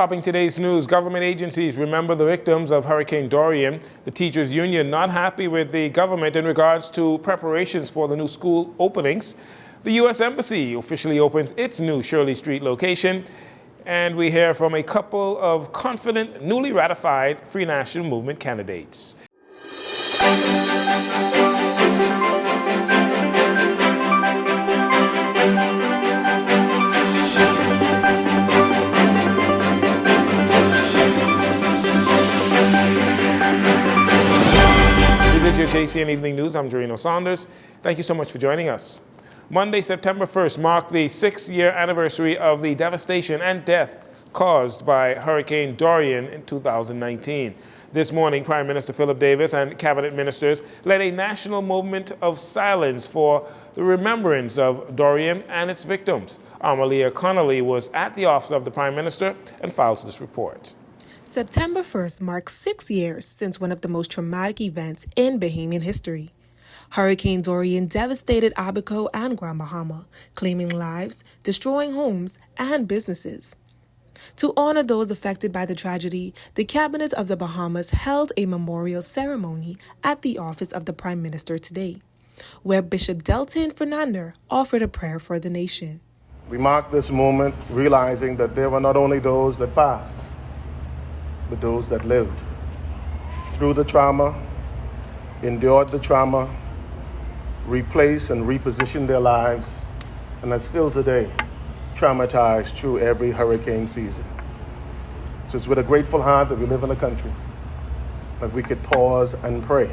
Topping today's news, government agencies remember the victims of Hurricane Dorian. The teachers union not happy with the government in regards to preparations for the new school openings. The U.S. Embassy officially opens its new Shirley Street location. And we hear from a couple of confident, newly ratified Free National Movement candidates. This is your Jcn Evening News. I'm Dorian. Thank you so much for joining us. Monday, September 1st, marked the 6-year anniversary of the devastation and death caused by Hurricane Dorian in 2019. This morning, Prime Minister Philip Davis and cabinet ministers led a national movement of silence for the remembrance of Dorian and its victims. Amalia Connolly was at the office of the Prime Minister and files this report. September 1st marks 6 years since one of the most traumatic events in Bahamian history. Hurricane Dorian devastated Abaco and Grand Bahama, claiming lives, destroying homes and businesses. To honor those affected by the tragedy, the Cabinet of the Bahamas held a memorial ceremony at the office of the Prime Minister today, where Bishop Delton Fernander offered a prayer for the nation. We mark this moment realizing that there were not only those that passed, but those that lived through the trauma, endured the trauma, replaced and repositioned their lives, and are still today traumatized through every hurricane season. So it's with a grateful heart that we live in a country that we could pause and pray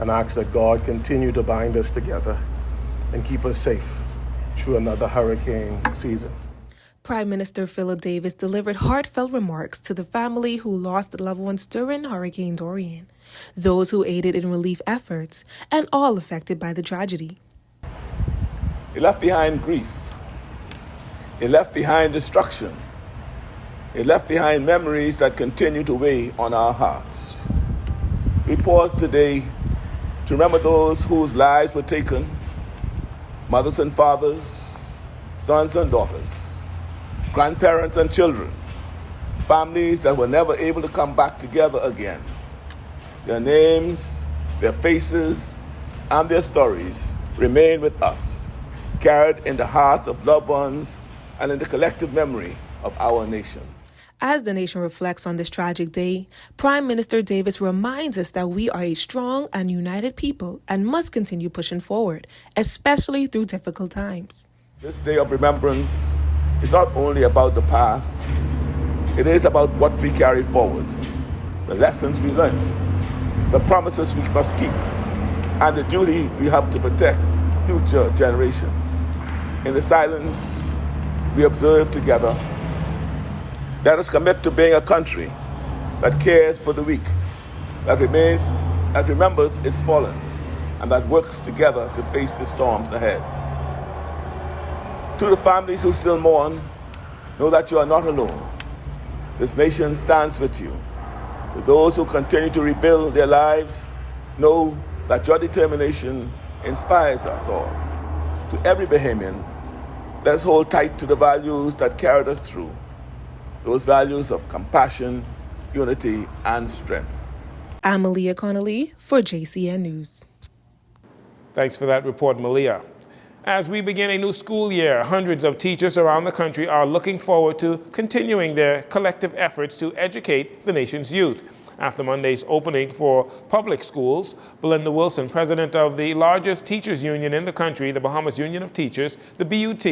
and ask that God continue to bind us together and keep us safe through another hurricane season. Prime Minister Philip Davis delivered heartfelt remarks to the family who lost loved ones during Hurricane Dorian, those who aided in relief efforts, and all affected by the tragedy. It left behind grief. It left behind destruction. It left behind memories that continue to weigh on our hearts. We pause today to remember those whose lives were taken, mothers and fathers, sons and daughters, grandparents and children, families that were never able to come back together again. Their names, their faces, and their stories remain with us, carried in the hearts of loved ones and in the collective memory of our nation. As the nation reflects on this tragic day, Prime Minister Davis reminds us that we are a strong and united people and must continue pushing forward, especially through difficult times. This day of remembrance is not only about the past, it is about what we carry forward, the lessons we learned, the promises we must keep, and the duty we have to protect future generations. In the silence we observe together, let us commit to being a country that cares for the weak, that remembers its fallen, and that works together to face the storms ahead. To the families who still mourn, know that you are not alone. This nation stands with you. To those who continue to rebuild their lives, know that your determination inspires us all. To every Bahamian, let us hold tight to the values that carried us through, those values of compassion, unity, and strength. Amalia Connolly for Jcn News. Thanks for that report, Malia. As we begin a new school year, hundreds of teachers around the country are looking forward to continuing their collective efforts to educate the nation's youth. After Monday's opening for public schools, Belinda Wilson, president of the largest teachers union in the country, the Bahamas Union of Teachers, the BUT,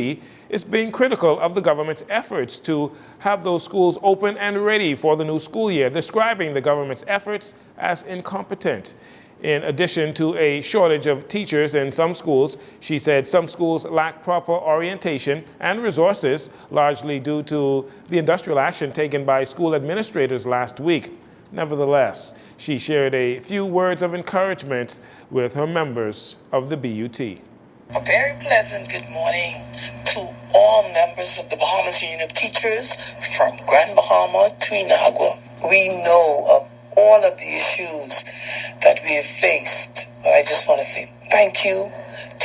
is being critical of the government's efforts to have those schools open and ready for the new school year, describing the government's efforts as incompetent. In addition to a shortage of teachers in some schools, she said some schools lack proper orientation and resources, largely due to the industrial action taken by school administrators last week. Nevertheless, she shared a few words of encouragement with her members of the BUT. A very pleasant good morning to all members of the Bahamas Union of Teachers from Grand Bahama to Inagua. We know of all of the issues that we have faced. But I just want to say thank you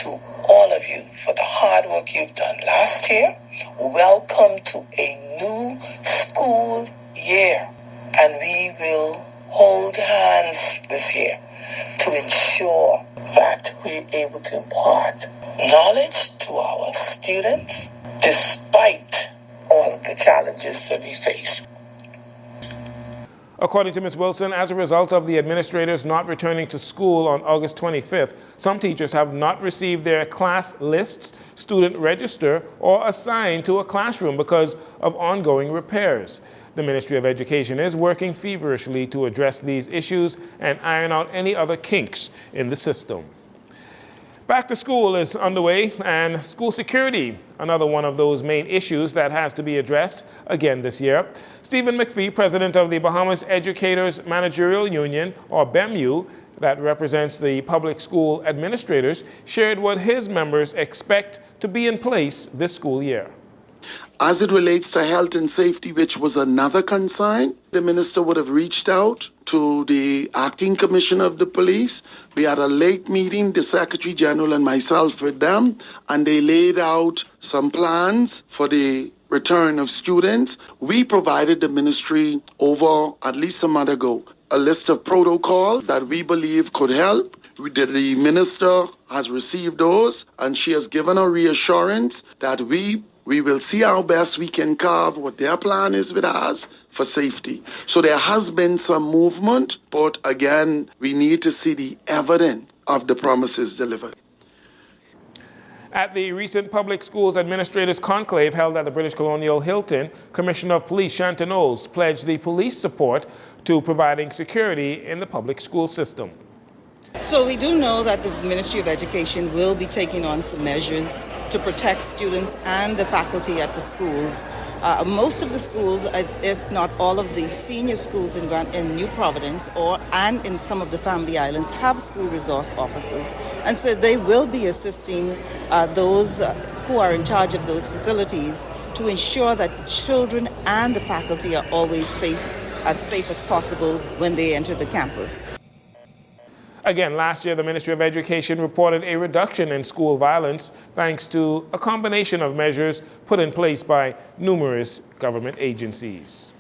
to all of you for the hard work you've done last year. Welcome to a new school year, and we will hold hands this year to ensure that we're able to impart knowledge to our students despite all of the challenges that we face. According to Ms. Wilson, as a result of the administrators not returning to school on August 25th, some teachers have not received their class lists, student register, or assigned to a classroom because of ongoing repairs. The Ministry of Education is working feverishly to address these issues and iron out any other kinks in the system. Back to school is underway, and school security, another one of those main issues that has to be addressed again this year. Stephen McPhee, president of the Bahamas Educators Managerial Union, or BEMU, that represents the public school administrators, shared what his members expect to be in place this school year. As it relates to health and safety, which was another concern, the minister would have reached out to the acting commissioner of the police. We had a late meeting, the Secretary General and myself with them, and they laid out some plans for the return of students. We provided the ministry over at least a month ago a list of protocols that we believe could help. The minister has received those, and she has given a reassurance that we will see how best we can carve what their plan is with us for safety. So there has been some movement, but again, we need to see the evidence of the promises delivered. At the recent Public Schools Administrators Conclave held at the British Colonial Hilton, Commissioner of Police Shanton Knowles pledged the police support to providing security in the public school system. So we do know that the Ministry of Education will be taking on some measures to protect students and the faculty at the schools. Most of the schools, if not all of the senior schools in New Providence and in some of the family islands, have school resource officers. And so they will be assisting those who are in charge of those facilities to ensure that the children and the faculty are always safe as possible when they enter the campus. Again, last year, the Ministry of Education reported a reduction in school violence thanks to a combination of measures put in place by numerous government agencies.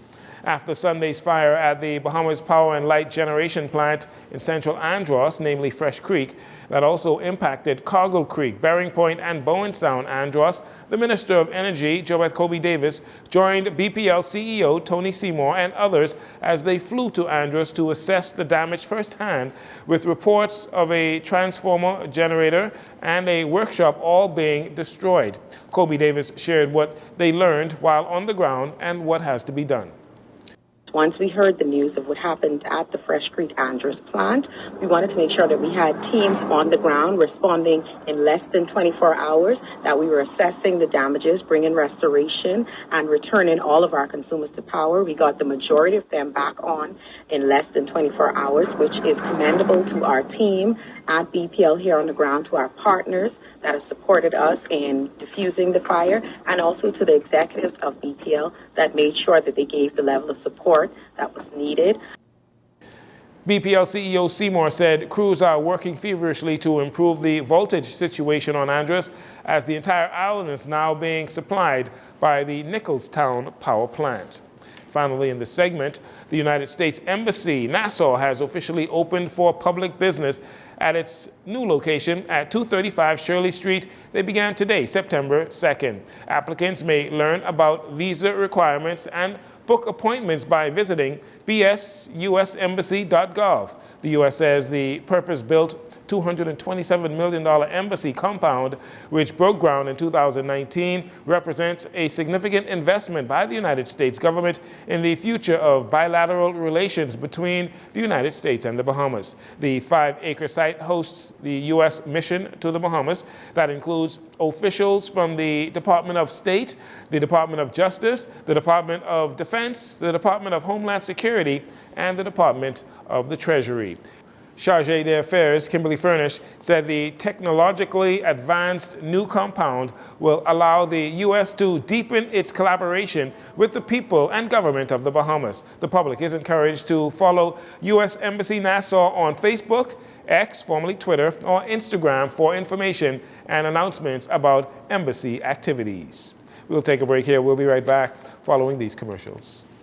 After Sunday's fire at the Bahamas Power and Light Generation Plant in central Andros, namely Fresh Creek, that also impacted Cargill Creek, Bering Point, and Bowen Sound, Andros, the Minister of Energy, Joeth Kobe Davis, joined BPL CEO Tony Seymour and others as they flew to Andros to assess the damage firsthand, with reports of a transformer generator and a workshop all being destroyed. Kobe Davis shared what they learned while on the ground and what has to be done. Once we heard the news of what happened at the Fresh Creek Andros plant, we wanted to make sure that we had teams on the ground responding in less than 24 hours, that we were assessing the damages, bringing restoration, and returning all of our consumers to power. We got the majority of them back on in less than 24 hours, which is commendable to our team at BPL here on the ground, to our partners that have supported us in diffusing the fire, and also to the executives of BPL that made sure that they gave the level of support that was needed. BPL CEO Seymour said crews are working feverishly to improve the voltage situation on Andros, as the entire island is now being supplied by the Nicholstown power plant. Finally, in this segment, the United States Embassy, Nassau, has officially opened for public business at its new location at 235 Shirley Street. They began today, September 2nd. Applicants may learn about visa requirements and book appointments by visiting bsusembassy.gov. The U.S. says the purpose-built $227 million embassy compound, which broke ground in 2019, represents a significant investment by the United States government in the future of bilateral relations between the United States and the Bahamas. The 5-acre site hosts the U.S. mission to the Bahamas that includes officials from the Department of State, the Department of Justice, the Department of Defense, the Department of Homeland Security, and the Department of the Treasury. Chargé d'Affaires Kimberly Furnish said the technologically advanced new compound will allow the U.S. to deepen its collaboration with the people and government of the Bahamas. The public is encouraged to follow U.S. Embassy Nassau on Facebook, X, formerly Twitter, or Instagram for information and announcements about embassy activities. We'll take a break here. We'll be right back following these commercials.